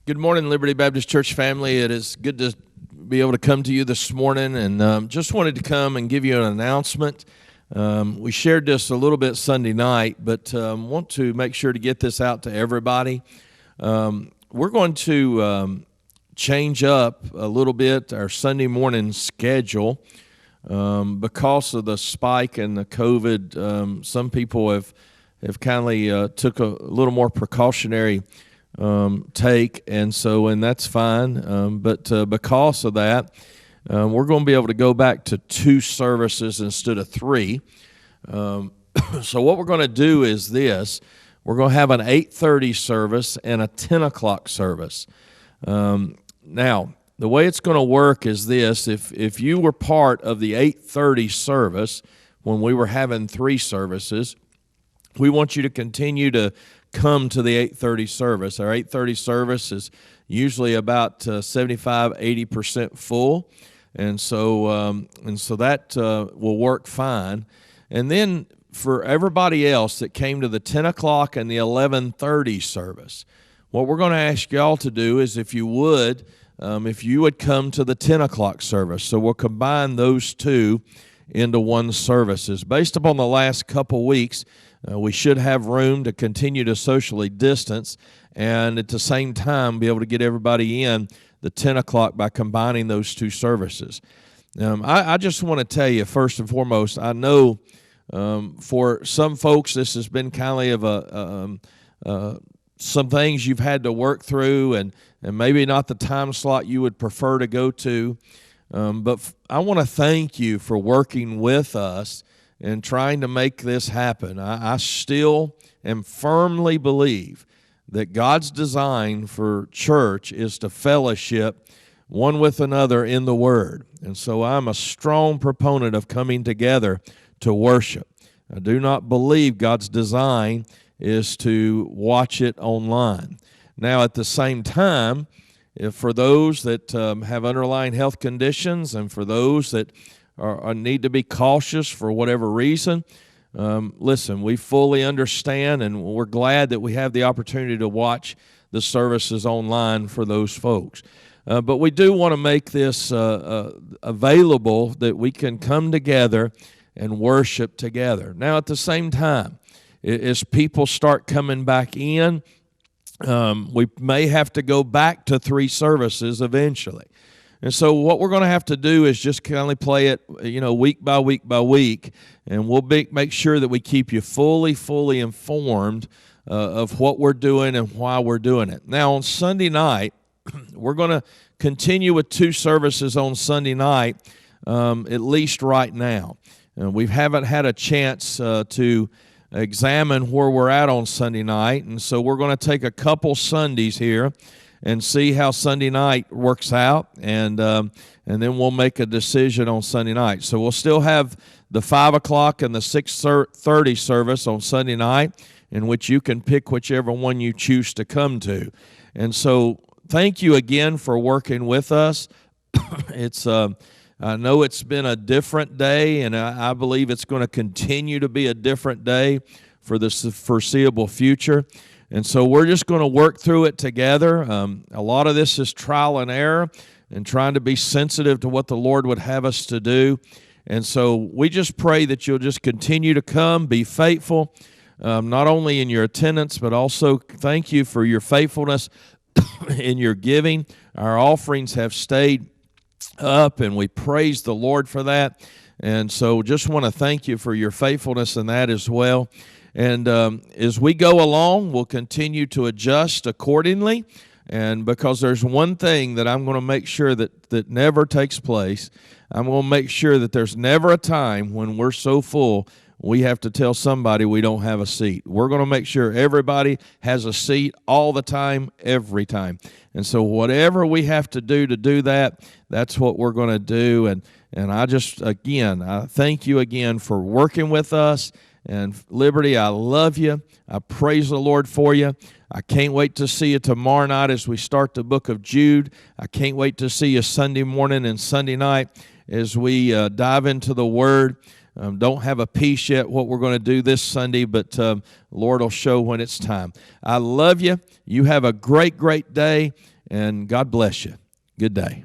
Good morning, Liberty Baptist Church family. It is good to be able to come to you this morning, and just wanted to come and give you an announcement. We shared this a little bit Sunday night, but want to make sure to get this out to everybody. We're going to change up a little bit our Sunday morning schedule because of the spike in the COVID. Some people have kindly took a little more precautionary take, and that's fine. But because of that, we're going to be able to go back to 2 services instead of 3. So what we're going to do is this: we're going to have an 8:30 service and a 10 o'clock service. Now, the way it's going to work is this: if you were part of the 8:30 service when we were having 3 services, we want you to continue to come to the 8:30 service. Our 8:30 service is usually about 75-80% full, and so that will work fine. And then for everybody else that came to the 10 o'clock and the 11:30 service, what we're going to ask y'all to do is if you would come to the 10 o'clock service. So we'll combine those 2 into one services. Based upon the last couple weeks, we should have room to continue to socially distance and at the same time be able to get everybody in the 10 o'clock by combining those 2 services. I just want to tell you, first and foremost, I know for some folks this has been kind of some things you've had to work through and maybe not the time slot you would prefer to go to. But I want to thank you for working with us and trying to make this happen. I still and firmly believe that God's design for church is to fellowship one with another in the Word. And so I'm a strong proponent of coming together to worship. I do not believe God's design is to watch it online. Now, at the same time, for those that have underlying health conditions and for those that need to be cautious for whatever reason, listen, we fully understand, and we're glad that we have the opportunity to watch the services online for those folks. But we do want to make this available that we can come together and worship together. Now, at the same time, as people start coming back in, we may have to go back to 3 services eventually. And so what we're going to have to do is just kind of play it, week by week by week, and we'll make sure that we keep you fully informed of what we're doing and why we're doing it. Now, on Sunday night, we're going to continue with 2 services on Sunday night, at least right now. We haven't had a chance to examine where we're at on Sunday night, and so we're going to take a couple Sundays here and see how Sunday night works out, and then we'll make a decision on Sunday night. So we'll still have the 5 o'clock and the 6:30 service on Sunday night, in which you can pick whichever one you choose to come to. And so thank you again for working with us. I know it's been a different day, and I believe it's going to continue to be a different day for the foreseeable future. And so we're just going to work through it together. A lot of this is trial and error and trying to be sensitive to what the Lord would have us to do. And so we just pray that you'll just continue to come, be faithful, not only in your attendance, but also thank you for your faithfulness in your giving. Our offerings have stayed up, and we praise the Lord for that. And so just want to thank you for your faithfulness in that as well. And as we go along, we'll continue to adjust accordingly. And because there's one thing that I'm going to make sure that never takes place, I'm going to make sure that there's never a time when we're so full we have to tell somebody we don't have a seat. We're going to make sure everybody has a seat all the time, every time. And so whatever we have to do that, that's what we're going to do. And I just, again, I thank you again for working with us. And Liberty, I love you. I praise the Lord for you. I can't wait to see you tomorrow night as we start the book of Jude. I can't wait to see you Sunday morning and Sunday night as we dive into the Word. Don't have a piece yet what we're going to do this Sunday, but Lord will show when it's time. I love you. You have a great, great day, and God bless you. Good day.